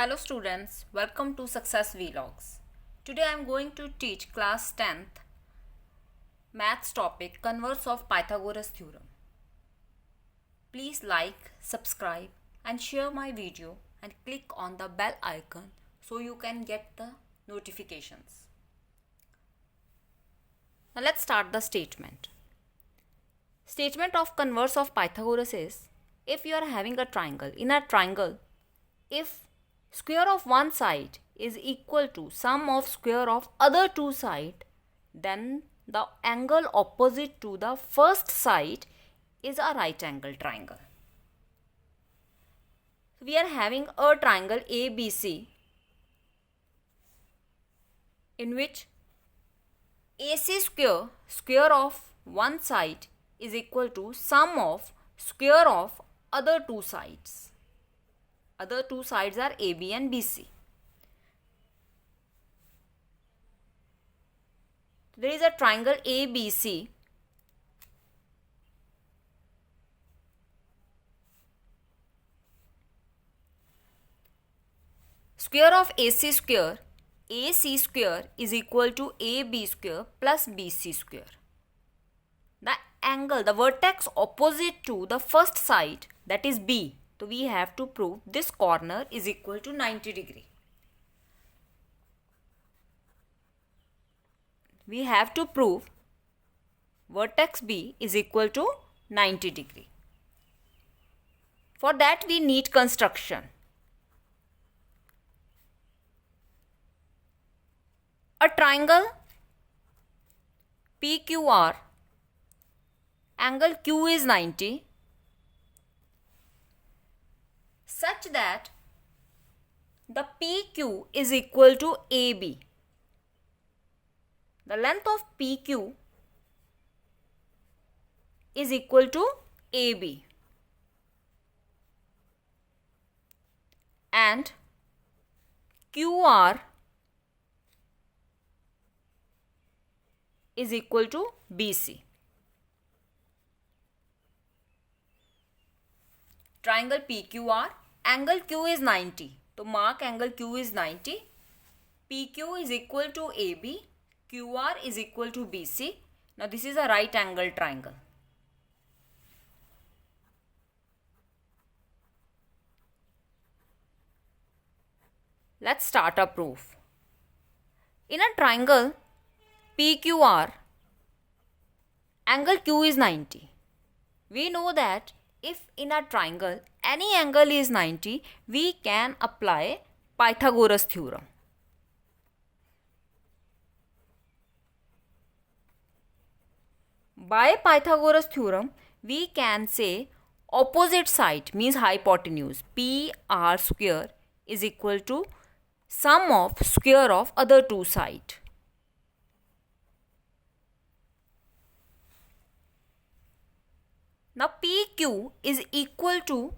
Hello students, welcome to Success Vlogs. Today I am going to teach class 10th maths topic converse of Pythagoras theorem. Please like, subscribe and share my video and click on the bell icon so you can get the notifications. Now let's start the statement. Statement of converse of Pythagoras is, if you are having a triangle, in a triangle, if square of one side is equal to sum of square of other two side, then the angle opposite to the first side is a right angle triangle. We are having a triangle ABC in which AC square of one side is equal to sum of square of other two sides. Other two sides are AB and BC. There is a triangle ABC square of AC square is equal to AB square plus BC square. The angle, the vertex opposite to the first side, that is B. So we have to prove this corner is equal to 90 degree. We have to prove vertex B is equal to 90 degree. For that we need construction. A triangle PQR, angle Q is 90, such that the PQ is equal to AB. The length of PQ is equal to AB and QR is equal to BC. Triangle PQR, angle Q is 90. So mark angle Q is 90. PQ is equal to AB. QR is equal to BC. Now this is a right angle triangle. Let's start a proof. In a triangle PQR, angle Q is 90. We know that if in a triangle any angle is 90, we can apply Pythagoras theorem. By Pythagoras theorem, we can say opposite side means hypotenuse PR square is equal to sum of square of other two sides. Now PQ is equal to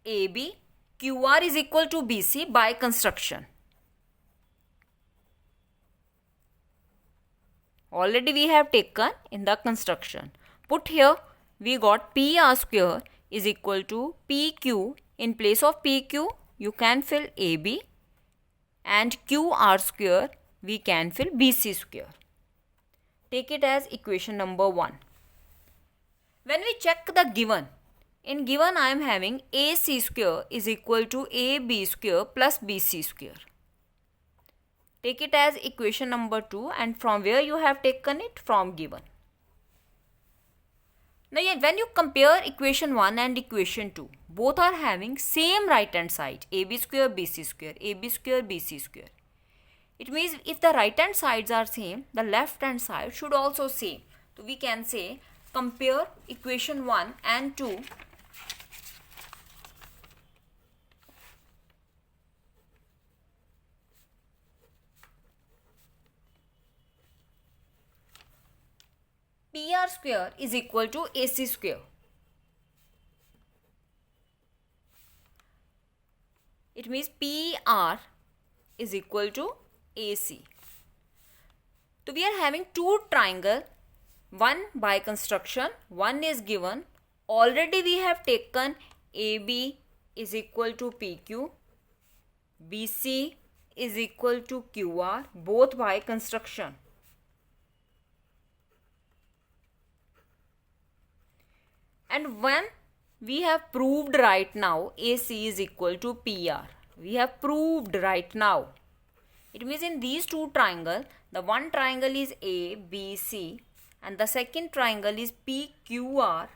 AB, QR is equal to BC by construction. Already we have taken in the construction. Put here we got PR square is equal to PQ. In place of PQ you can fill AB and QR square we can fill BC square. Take it as equation number 1. When we check the given, in given I am having AC square is equal to AB square plus BC square. Take it as equation number 2 and from where you have taken it? From given. Now when you compare equation 1 and equation 2, both are having same right hand side AB square BC square, AB square BC square. It means if the right hand sides are same, the left hand side should also same. So we can say compare equation 1 and 2 . PR square is equal to AC square. It means PR is equal to AC. So we are having two triangles, one by construction, one is given. Already we have taken AB is equal to PQ. BC is equal to QR, both by construction. And when we have proved right now AC is equal to PR, we have proved right now. It means in these two triangles, the one triangle is ABC and the second triangle is PQR.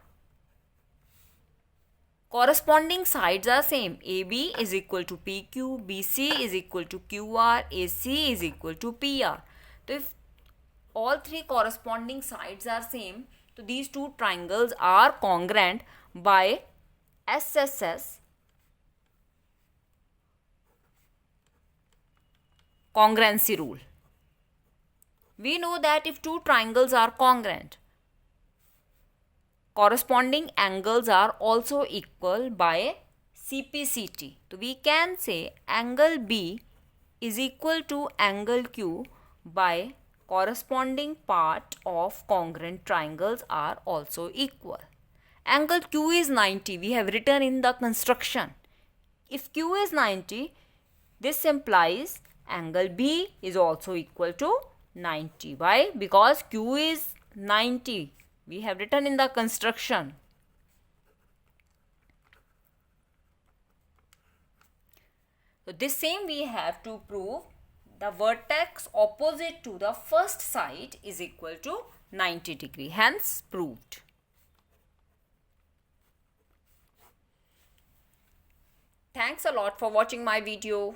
Corresponding sides are same. AB is equal to PQ, BC is equal to QR, AC is equal to PR. So if all three corresponding sides are same, so these two triangles are congruent by SSS congruency rule. We know that if two triangles are congruent, corresponding angles are also equal by CPCT. So we can say angle B is equal to angle Q by corresponding part of congruent triangles are also equal. Angle Q is 90. We have written in the construction. If Q is 90, this implies angle B is also equal to 90. Why? Because Q is 90. We have written in the construction. So this same we have to prove the vertex opposite to the first side is equal to 90 degree. Hence proved. Thanks a lot for watching my video.